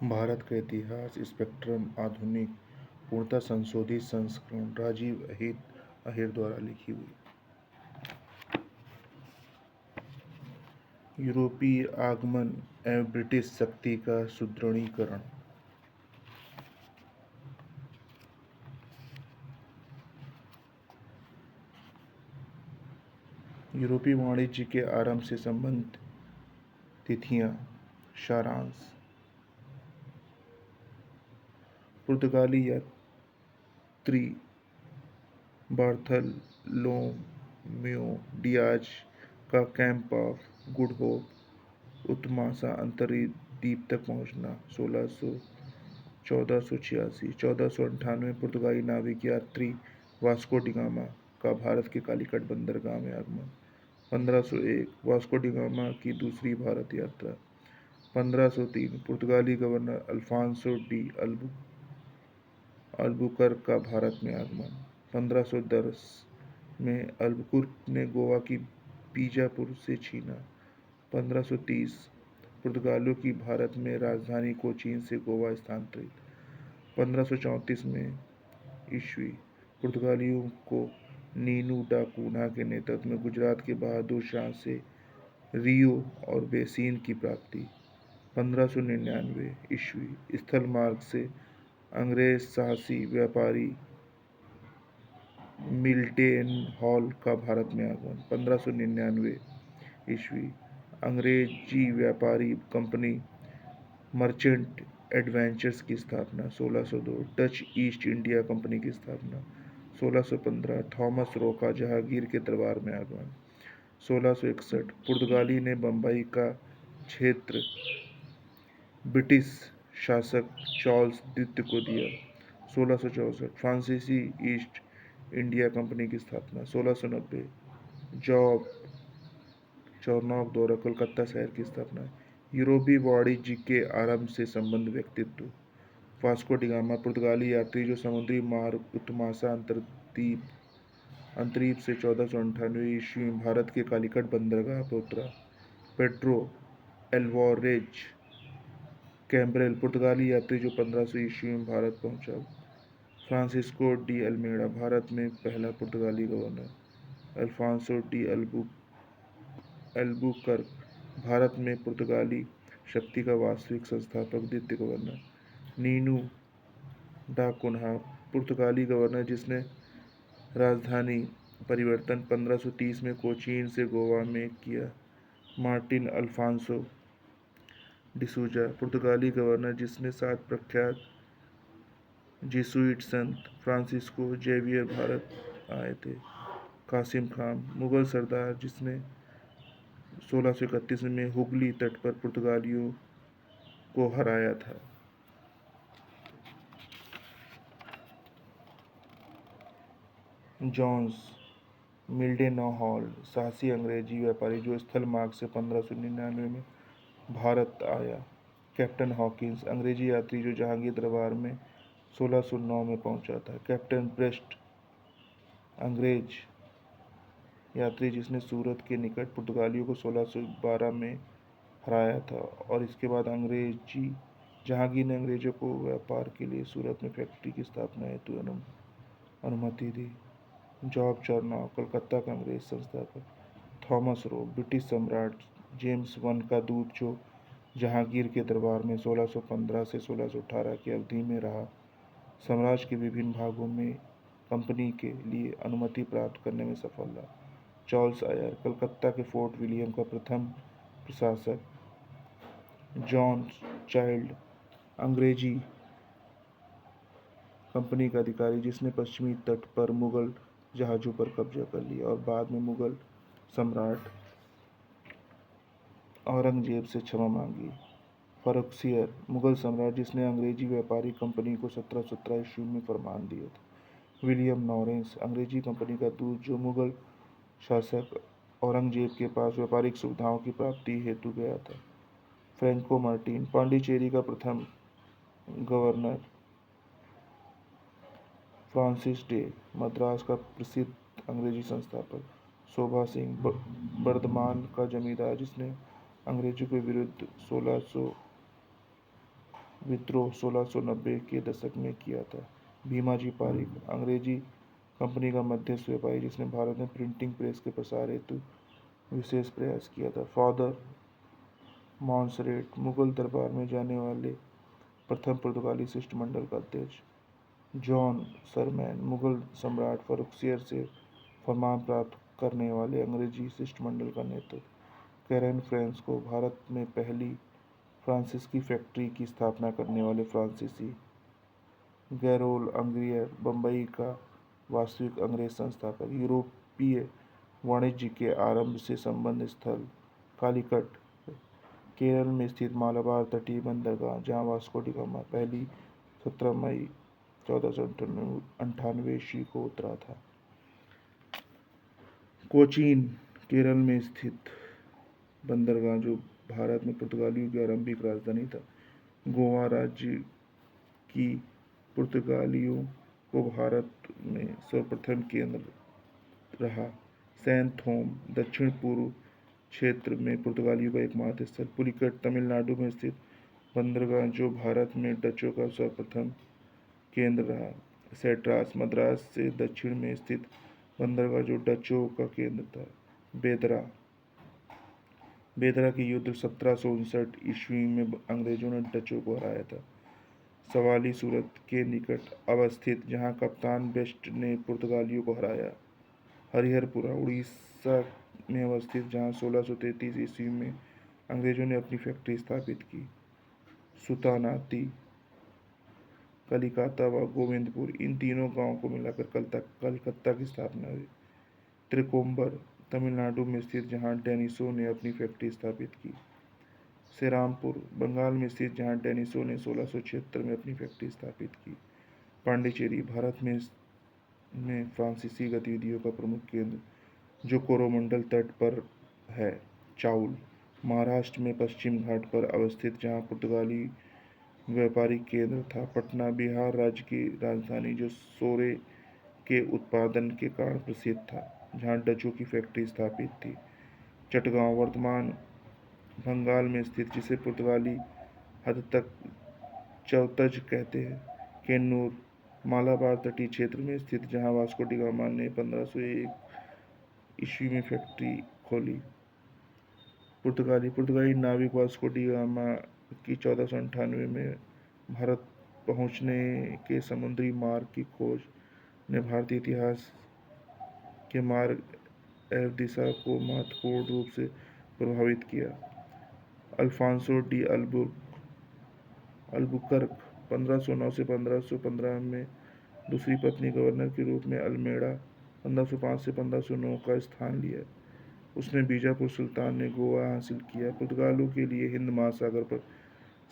भारत का इतिहास स्पेक्ट्रम आधुनिक पूर्णतः संशोधित संस्करण राजीव अहिर द्वारा लिखी हुई। यूरोपीय आगमन एवं ब्रिटिश शक्ति का सुदृढ़ीकरण। यूरोपीय वाणिज्य के आरंभ से संबंधित तिथियां। सारांश। पुर्तगाली यात्री बार्थोलोम्यू डियाज का कैंप ऑफ गुड होप उत्मासा अंतर्द्वीप तक पहुंचना 1486। 1498 पुर्तगाली नाविक यात्री वास्को डिगामा का भारत के कालीकट बंदरगाह में आगमन। 1501 वास्को डिगामा की दूसरी भारत यात्रा। 1503 पुर्तगाली गवर्नर अल्फांसो डी अल्बुकर्क का भारत में आगमन। 1510 में अल्बुकर्क ने गोवा की बीजापुर से छीना। 1530 पुर्तगालियों की भारत में राजधानी कोचीन से गोवा स्थानांतरित। 1534 में ईस्वी पुर्तगालियों को नीनू डा कूना के नेतृत्व में गुजरात के बहादुर शाह से रियो और बेसिन की प्राप्ति। 1599 ईस्वी स्थल मार्ग से अंग्रेज साहसी व्यापारी मिल्टन हॉल का भारत में आगमन। 1599 ईस्वी अंग्रेजी व्यापारी कंपनी मर्चेंट एडवेंचर्स की स्थापना। 1602 डच ईस्ट इंडिया कंपनी की स्थापना। 1615 थॉमस रो का जहांगीर के दरबार में आगमन। 1661 पुर्तगाली ने बम्बई का क्षेत्र ब्रिटिश शासक चार्ल्स द्वितीय को दिया। 1664 फ्रांसीसी ईस्ट इंडिया कंपनी की स्थापना। 1690 जॉब चौरनॉक द्वारा कलकत्ता शहर की स्थापना। यूरोपीय वाणिज्य के आरंभ से संबंध व्यक्तित्व। वास्को डिगामा पुर्तगाली यात्री जो समुद्री मार्ग उत्मासा अंतरीप से 1498 ईस्वी में भारत के कालीकट बंदरगाह पर उतरा। पेड्रो एल्वारेज कैम्ब्रेल पुर्तगाली यात्री जो 1500 ईस्वी में भारत पहुंचा। फ्रांसिस्को डी अल्मेडा भारत में पहला पुर्तगाली governor. Alfonso de Albuquerque Bharat में पुर्तगाली शक्ति का वास्तविक संस्थापक द्वितीय गवर्नर। नीनू डा कुन्हा पुर्तगाली गवर्नर जिसने राजधानी परिवर्तन 1530 में कोचीन से गोवा में किया। मार्टिन अल्फांसो डिसूजा पुर्तगाली गवर्नर जिसने 7 प्रख्यात जेसुइट संत फ्रांसिस्को जेवियर भारत आए थे। कासिम खान मुगल सरदार जिसने 1631 में हुगली तट पर पुर्तगालियों को हराया था। जॉन्स मिल्डन हॉल साहसी अंग्रेजी व्यापारी जो स्थल मार्ग से 1599 में भारत आया। कैप्टन हॉकिंस अंग्रेजी यात्री जो जहांगीर दरबार में 1609 में पहुंचा था। कैप्टन ब्रेस्ट अंग्रेज यात्री जिसने सूरत के निकट पुर्तगालियों को 1612 में हराया था और इसके बाद जहांगीर ने अंग्रेजों को व्यापार के लिए सूरत में फैक्ट्री की स्थापना हेतु अनुमति दी। जॉब चौरनॉक कलकत्ता का अंग्रेज संस्थापक। थॉमस रो ब्रिटिश सम्राट जेम्स वन का दूत जो जहांगीर के दरबार में 1615 से 1618 की अवधि में रहा। साम्राज्य के विभिन्न भागों में कंपनी के लिए अनुमति प्राप्त करने में सफल रहा। चार्ल्स आयर कलकत्ता के फोर्ट विलियम का प्रथम प्रशासक। जॉन चाइल्ड अंग्रेजी कंपनी का अधिकारी जिसने पश्चिमी तट पर मुगल जहाज़ों पर कब्जा कर लिया और बाद में मुगल सम्राट औरंगजेब से क्षमा मांगी। फर्रुखसियर मुगल सम्राट जिसने अंग्रेजी व्यापारी कंपनी को 1717 ईस्वी में फरमान दिया था। विलियम नॉरेंस अंग्रेजी कंपनी का दूत जो मुगल शासक औरंगजेब के पास व्यापारिक सुविधाओं की प्राप्ति हेतु गया था। फ्रैंको मार्टिन पांडिचेरी का प्रथम गवर्नर। फ्रांसिस डे मद्रास का प्रसिद्ध अंग्रेजी संस्थापक। शोभा सिंह बर्धमान का जमींदार जिसने अंग्रेजों के विरुद्ध 1600 विद्रोह 1690 के दशक में किया था। भीमाजी पारिक अंग्रेजी कंपनी का मध्यस्थ व्यापारी जिसने भारत में प्रिंटिंग प्रेस के प्रसार हेतु विशेष प्रयास किया था। फादर मॉन्सरेट मुगल दरबार में जाने वाले प्रथम पुर्तगाली शिष्टमंडल का अध्यक्ष। जॉन सरमैन मुगल सम्राट फर्रुखसियर से फरमान प्राप्त करने वाले अंग्रेजी शिष्टमंडल का नेतृत्व। कैरेन फ्रांस को भारत में पहली फ्रांसीसी फैक्ट्री की स्थापना करने वाले फ्रांसीसी। गैरोल अंग्रियर बम्बई का वास्तविक अंग्रेज संस्थापक। यूरोपीय वाणिज्य के आरंभ से संबंध स्थल कालीकट केरल में स्थित मालाबार तटीय बंदरगाह जहां वास्को डी गामा पहली 17 मई 1498 ईस्वी को उतरा था। कोचीन केरल में स्थित बंदरगाह जो भारत में पुर्तगालियों की आरंभिक राजधानी था। गोवा राज्य की पुर्तगालियों को भारत में सर्वप्रथम केंद्र रहा। सैन थोम दक्षिण पूर्व क्षेत्र में पुर्तगालियों का एकमात्र स्थल। पुलिकट तमिलनाडु में स्थित बंदरगाह जो भारत में डचों का सर्वप्रथम केंद्र रहा। सेड्रास मद्रास से दक्षिण में स्थित बंदरगाह जो डचों का केंद्र था। बेदरा बेदरा की युद्ध 1759 ईस्वी में अंग्रेजों ने डचों को हराया था। सवाली सूरत के निकट अवस्थित जहां कप्तान बेस्ट ने पुर्तगालियों को हराया। हरिहरपुरा उड़ीसा में अवस्थित जहां 1633 ईस्वी में अंग्रेजों ने अपनी फैक्ट्री स्थापित की। सुतानाती कलिकाता व गोविंदपुर इन तीनों गांवों को मिलाकर कलकत्ता की स्थापना हुई। त्रिकोम्बर तमिलनाडु में स्थित जहां डेनिसो ने अपनी फैक्ट्री स्थापित की। श्रीरामपुर बंगाल में स्थित जहां डेनिसो ने 1676 में अपनी फैक्ट्री स्थापित की। पांडिचेरी भारत में फ्रांसीसी गतिविधियों का प्रमुख केंद्र जो कोरोमंडल तट पर है। चाउल महाराष्ट्र में पश्चिम घाट पर अवस्थित जहां पुर्तगाली व्यापारिक केंद्र था। पटना बिहार राज्य की राजधानी जो सोरे के उत्पादन के कारण प्रसिद्ध था जहां डचों की फैक्ट्री स्थापित थी। चटगांव वर्तमान बंगाल में स्थित जिसे पुर्तगाली हद तक चौतज कहते हैं। केन्नूर मालाबार तटीय क्षेत्र में स्थित जहां वास्को डी गामा ने 1501 ईस्वी में फैक्ट्री खोली। पुर्तगाली नाविक वास्को डी गामा की 1498 में भारत पहुंचने के समुद्री मार्ग की खोज ने भारतीय इतिहास के मार्ग एवं दिशा को महत्वपूर्ण रूप से प्रभावित किया। अल्फांसो डी अल्बुकर्क 1509 से 1515 में दूसरी पत्नी गवर्नर के रूप में अल्मेड़ा 1505 से 1509 का स्थान लिया। उसने बीजापुर सुल्तान ने गोवा हासिल किया। पुर्तगालियों के लिए हिंद महासागर पर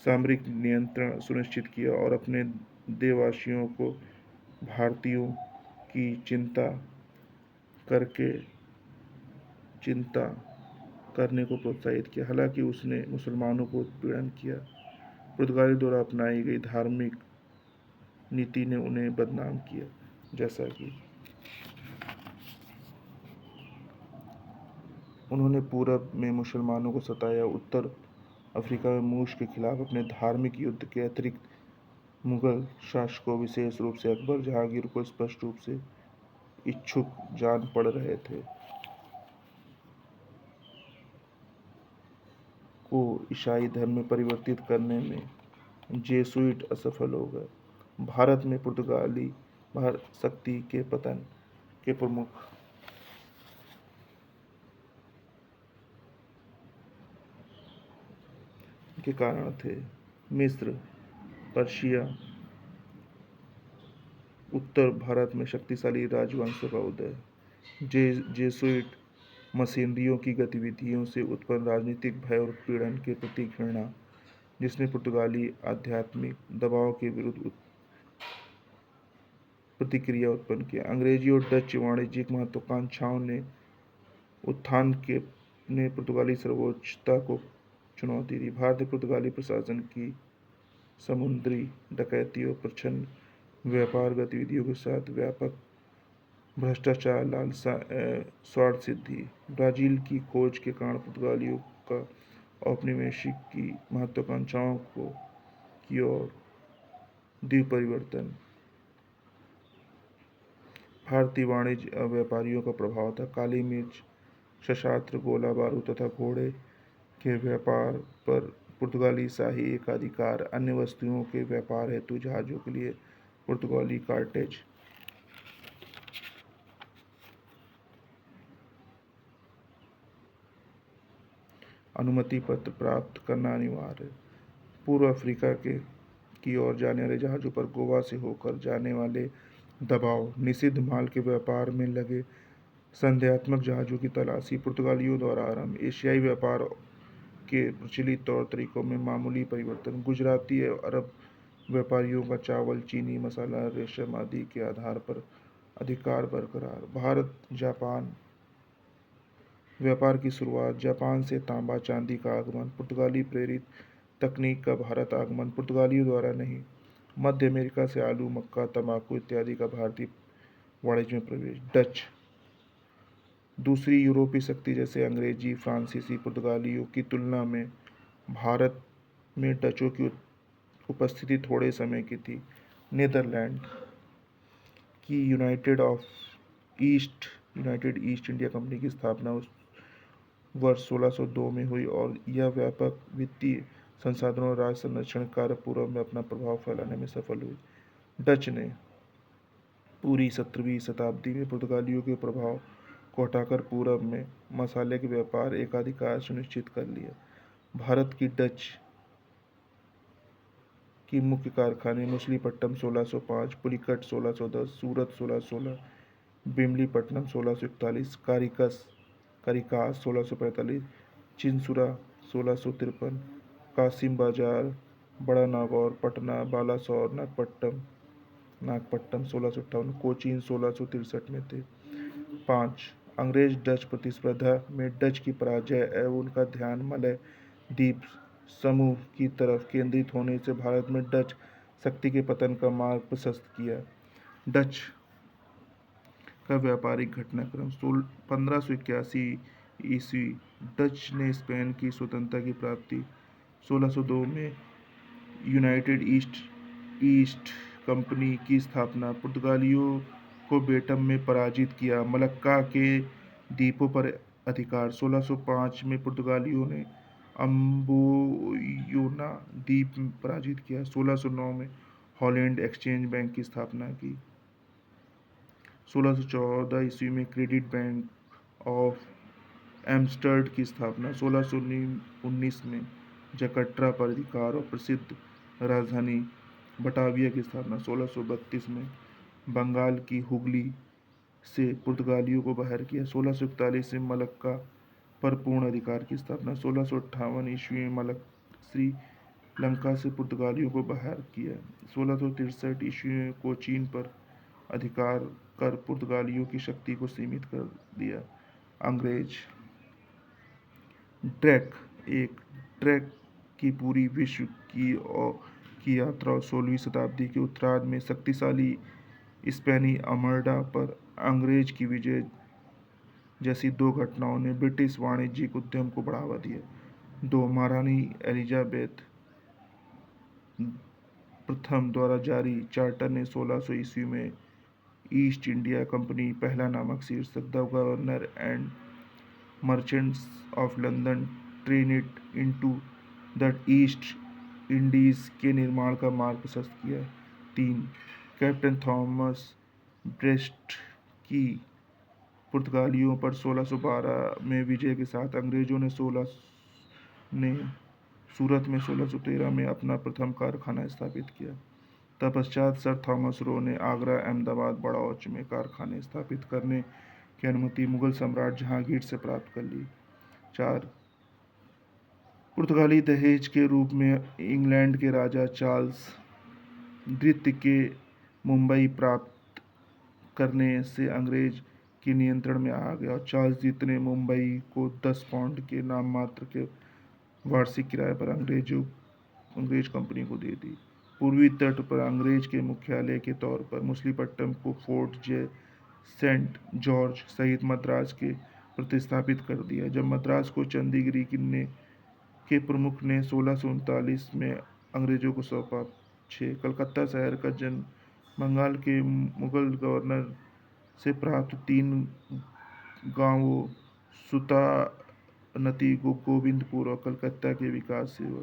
सामरिक नियंत्रण सुनिश्चित किया और अपने देशवासियों को भारतीयों की चिंता करने को प्रोत्साहित किया। हालांकि उसने मुसलमानों को उत्पीड़न किया। पुर्तगालियों द्वारा अपनाई गई धार्मिक नीति ने उन्हें बदनाम किया। जैसा कि उन्होंने पूरब में मुसलमानों को सताया। उत्तर अफ्रीका में मूस के खिलाफ अपने धार्मिक युद्ध के अतिरिक्त मुगल शासकों विशेष रूप से अकबर जहांगीर को स्पष्ट रूप से इच्छुक जान पड़ रहे थे को ईसाई धर्म में परिवर्तित करने में जेसुइट असफल हो गए। भारत में पुर्तगाली शक्ति के पतन के प्रमुख के कारण थे। मिस्र पर्शिया उत्तर भारत में शक्तिशाली राजवंशों का उदय। जेसुइट मशीनरियों की गतिविधियों से उत्पन्न राजनीतिक भय और उत्पीड़न के प्रति घृणा जिसने पुर्तगाली आध्यात्मिक दबाव के विरुद्ध प्रतिक्रिया उत्पन्न किया। अंग्रेजी और डच वाणिज्यिक महत्वाकांक्षाओं ने उत्थान ने पुर्तगाली सर्वोच्चता को चुनौती दी। भारतीय पुर्तगाली प्रशासन की समुद्री डकैती और प्रच्छन्न व्यापार गतिविधियों के साथ व्यापक भ्रष्टाचार लालसा स्वार्थ सिद्धि। ब्राजील की खोज के कारण पुर्तगालियों का औपनिवेशिक की महत्वाकांक्षाओं को की ओर द्विपरिवर्तन। भारतीय वाणिज्य व्यापारियों का प्रभाव था। काली मिर्च, सशस्त्र गोला बारूद तथा घोड़े के व्यापार पर पुर्तगाली शाही एकाधिकार। अन्य वस्तुओं के व्यापार हेतु जहाजों के लिए पुर्तगाली कार्टेज। अनुमति पत्र प्राप्त करना अनिवार्य। पूर्व अफ्रीका के की ओर जाने वाले जहाजों पर गोवा से होकर जाने वाले दबाव, निषिद्ध माल के व्यापार में लगे संदेहात्मक जहाजों की तलाशी पुर्तगालियों द्वारा आरंभ। एशियाई व्यापार के प्रचलित तौर तरीकों में मामूली परिवर्तन। गुजराती अरब व्यापारियों का चावल, चीनी, मसाला, रेशम आदि के आधार पर अधिकार बरकरार। भारत जापान व्यापार की शुरुआत। जापान से तांबा चांदी का आगमन। पुर्तगाली प्रेरित तकनीक का भारत आगमन, पुर्तगालियों द्वारा नहीं। मध्य अमेरिका से आलू, मक्का, तंबाकू इत्यादि का भारतीय वाणिज्य में प्रवेश। डच दूसरी यूरोपीय शक्ति जैसे अंग्रेजी, फ्रांसीसी, पुर्तगालियों की तुलना में भारत में डचों की उपस्थिति थोड़े समय की थी। नीदरलैंड की यूनाइटेड ईस्ट इंडिया कंपनी की स्थापना उस वर्ष 1602 में हुई और यह व्यापक वित्तीय संसाधनों और राज्य संरक्षण कार्य पूर्व में अपना प्रभाव फैलाने में सफल हुई। डच ने पूरी 17वीं शताब्दी में पुर्तगालियों के प्रभाव को हटाकर पूरब में मसाले के व्यापार एकाधिकार सुनिश्चित कर लिया। भारत की डच की मुख्य कारखाने मछलीपट्टनम 1605, पुलिकट 1610, सूरत 1616, बिमलीपट्टनम 1641, कारिकास 1645, चिंसुरा 1653, कासिम बाजार, बड़ा नागौर, पटना, बालासोर, नागपट्टनम 1658, कोचीन 1663 में थे। 5. अंग्रेज डच प्रतिस्पर्धा में डच की पराजय एवं उनका ध्यान मलय द्वीप समूह की तरफ केंद्रित होने से भारत में डच शक्ति के पतन का मार्ग प्रशस्त किया। डच का व्यापारिक घटनाक्रम। 1581 ईस्वी डच ने स्पेन की स्वतंत्रता की प्राप्ति। 1602 में यूनाइटेड ईस्ट कंपनी की स्थापना। पुर्तगालियों को बेटम में पराजित किया। मलक्का के द्वीपों पर अधिकार। 1605 में पुर्तगालियों ने अम्बुयोना द्वीप पराजित किया। 1609 में हॉलैंड एक्सचेंज बैंक की स्थापना की। 1614 ईस्वी में क्रेडिट बैंक ऑफ एम्स्टर्ड की स्थापना। 1619 में जकर्ता पर अधिकार और प्रसिद्ध राजधानी बटाविया की स्थापना। 1632 में बंगाल की हुगली से पुर्तगालियों को बाहर किया। 1641 में मलक्का पर पूर्ण अधिकार की स्थापना। 1658 ईस्वी में श्रीलंका से पुर्तगालियों को बाहर किया। 1663 ईस्वी में कोचीन पर अधिकार कर पुर्तगालियों की शक्ति को सीमित कर दिया। अंग्रेज ड्रेक की पूरी विश्व की यात्रा और 16वीं शताब्दी के उत्तरार्ध में शक्तिशाली स्पेनी आर्मडा पर अंग्रेज की विजय जैसी दो घटनाओं ने ब्रिटिश वाणिज्यिक उद्यम को बढ़ावा दिया। 2. महारानी एलिजाबेथ प्रथम द्वारा जारी चार्टर ने 1600 ईस्वी में ईस्ट इंडिया कंपनी पहला नामक शीर्षक the governor and merchants of London trade into the east Indies के निर्माण का मार्ग प्रशस्त किया। 3. कैप्टन थॉमस ब्रेस्ट की पुर्तगालियों पर 1612 में विजय के साथ अंग्रेजों ने सूरत में 1613 में अपना प्रथम कारखाना स्थापित किया। तत्पश्चात सर थॉमस रो ने आगरा, अहमदाबाद, बड़ौच में कारखाने स्थापित करने की अनुमति मुगल सम्राट जहांगीर से प्राप्त कर ली। 4. पुर्तगाली दहेज के रूप में इंग्लैंड के राजा चार्ल्स द्वितीय के मुंबई प्राप्त करने से अंग्रेज के नियंत्रण में आ गया और चार्ल्स द्वितीय ने मुंबई को 10 पाउंड के नाम मात्र के वार्षिक किराए पर अंग्रेज कंपनी को दे दी। पूर्वी तट पर अंग्रेज के मुख्यालय के तौर पर मछलीपट्टनम को फोर्ट सेंट जॉर्ज सहित मद्रास के प्रतिस्थापित कर दिया। जब मद्रास को चंद्रगिरी के प्रमुख ने 1639 में अंग्रेजों को सौंपा। 6 कलकत्ता शहर का जन्म बंगाल के मुगल गवर्नर से प्राप्त 3 गांवों सुल्तानती गोविंदपुर और कलकत्ता के विकास से हुआ।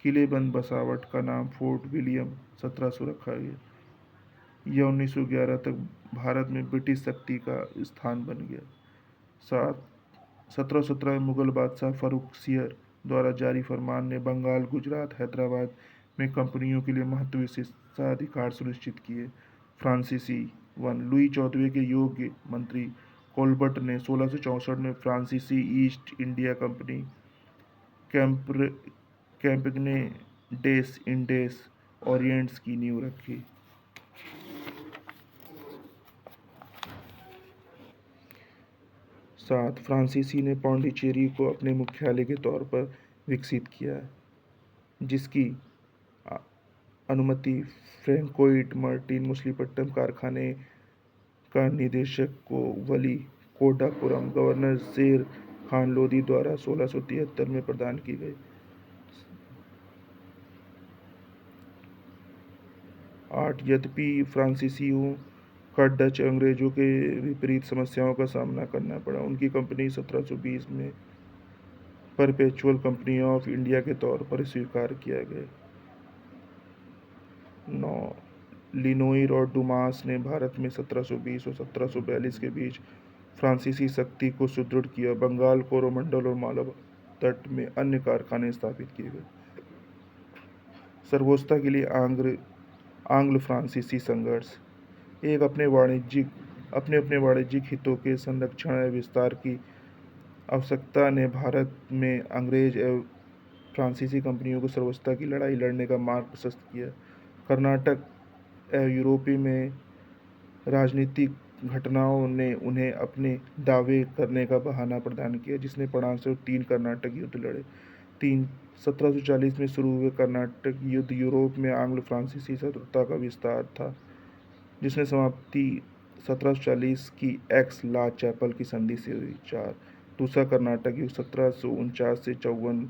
किलेबंद बसावट का नाम फोर्ट विलियम 1700 रखा गया। यह 1911 तक भारत में ब्रिटिश शक्ति का स्थान बन गया। 7 1717 में मुगल बादशाह फर्रुखसियर द्वारा जारी फरमान ने बंगाल, गुजरात, हैदराबाद में कंपनियों के लिए महत्व विशेषाधिकार सुनिश्चित किए। फ्रांसीसी 1 लुई चौदहवें के योग्य मंत्री कोलबर्ट ने 1664 में फ्रांसीसी ईस्ट इंडिया कंपनी कैंप्रे कैंपेगने डेस इंडेस ओरिएंट्स की नींव रखी। 7 फ्रांसीसी ने पौंडीचेरी को अपने मुख्यालय के तौर पर विकसित किया, जिसकी अनुमति फ्रैंकोइट मार्टिन मछलीपट्टनम कारखाने का निदेशक को वली कोडापुरम गवर्नर शेर खान लोदी द्वारा 1673 में प्रदान की गई। 8 यद्यपि फ्रांसीसियों का डच अंग्रेजों के विपरीत समस्याओं का सामना करना पड़ा, उनकी कंपनी 1720 में परपेचुअल कंपनी ऑफ इंडिया के तौर पर स्वीकार किया गया। 9 लिनोइर और डुमास ने भारत में 1720 और 1742 के बीच फ्रांसीसी शक्ति को सुदृढ़ किया। बंगाल, कोरोमंडल और मालवा तट में अन्य कारखाने स्थापित किए गए। सर्वोच्चता के लिए आंग्ल फ्रांसीसी संघर्ष। एक अपने अपने वाणिज्यिक हितों के संरक्षण एवं विस्तार की आवश्यकता ने भारत में अंग्रेज एवं फ्रांसीसी कंपनियों को सर्वोच्चता की लड़ाई लड़ने का मार्ग प्रशस्त किया। कर्नाटक एवं यूरोपी में राजनीतिक घटनाओं ने उन्हें अपने दावे करने का बहाना प्रदान किया, जिसने परिणामस्वरूप 3 कर्नाटक युद्ध लड़े। 3 1740 में शुरू हुए कर्नाटक युद्ध यूरोप में आंग्ल फ्रांसीसी शत्रुता का विस्तार था, जिसने समाप्ति 1740 की एक्स ला चैपल की संधि से हुई। 4 दूसरा कर्नाटक युद्ध 1749 से 54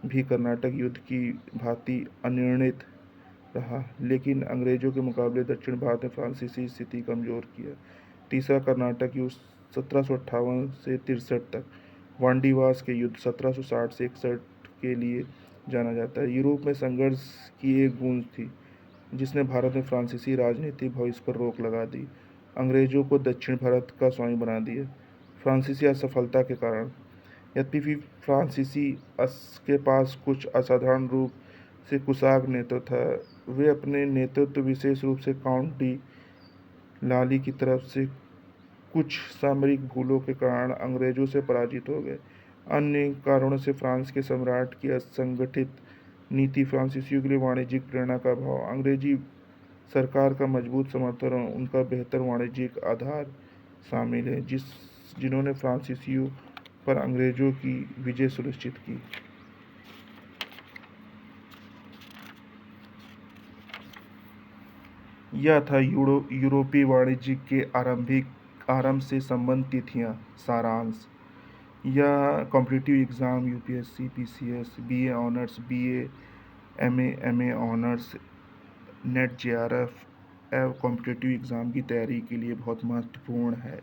भी कर्नाटक युद्ध की भांति अनिर्णित रहा, लेकिन अंग्रेजों के मुकाबले दक्षिण भारत में फ्रांसीसी स्थिति कमजोर किया। तीसरा कर्नाटक युद्ध 1758 से 63 तक। वांडीवास के युद्ध 1760 से 61 के लिए जाना जाता है। यूरोप में संघर्ष की एक गूंज थी, जिसने भारत में फ्रांसीसी राजनीतिक भविष्य पर रोक लगा दी, अंग्रेजों को दक्षिण भारत का स्वामी बना दिया। फ्रांसीसी असफलता के कारण। यद्यपि फ्रांसीसी के पास कुछ असाधारण रूप से कुशाग्र नेतृत्व था, वे अपने नेतृत्व विशेष रूप से काउंट डी लाली की तरफ से कुछ सामरिक भूलों के कारण अंग्रेजों से पराजित हो गए। अन्य कारणों से फ्रांस के सम्राट की असंगठित नीति, फ्रांसीसियों के लिए वाणिज्यिक प्रेरणा का अभाव, अंग्रेजी सरकार का मजबूत समर्थन और उनका बेहतर वाणिज्यिक आधार शामिल है, जिन्होंने फ्रांसीसियों पर अंग्रेजों की विजय सुनिश्चित की। यह था यूरोपीय वाणिज्य के आरंभ से संबंध तिथियां। सारांश। यह competitive exam UPSC, PCS, BA honours, BA, MA honours, net JRF एवं कॉम्पिटिटिव एग्ज़ाम की तैयारी के लिए बहुत महत्वपूर्ण है।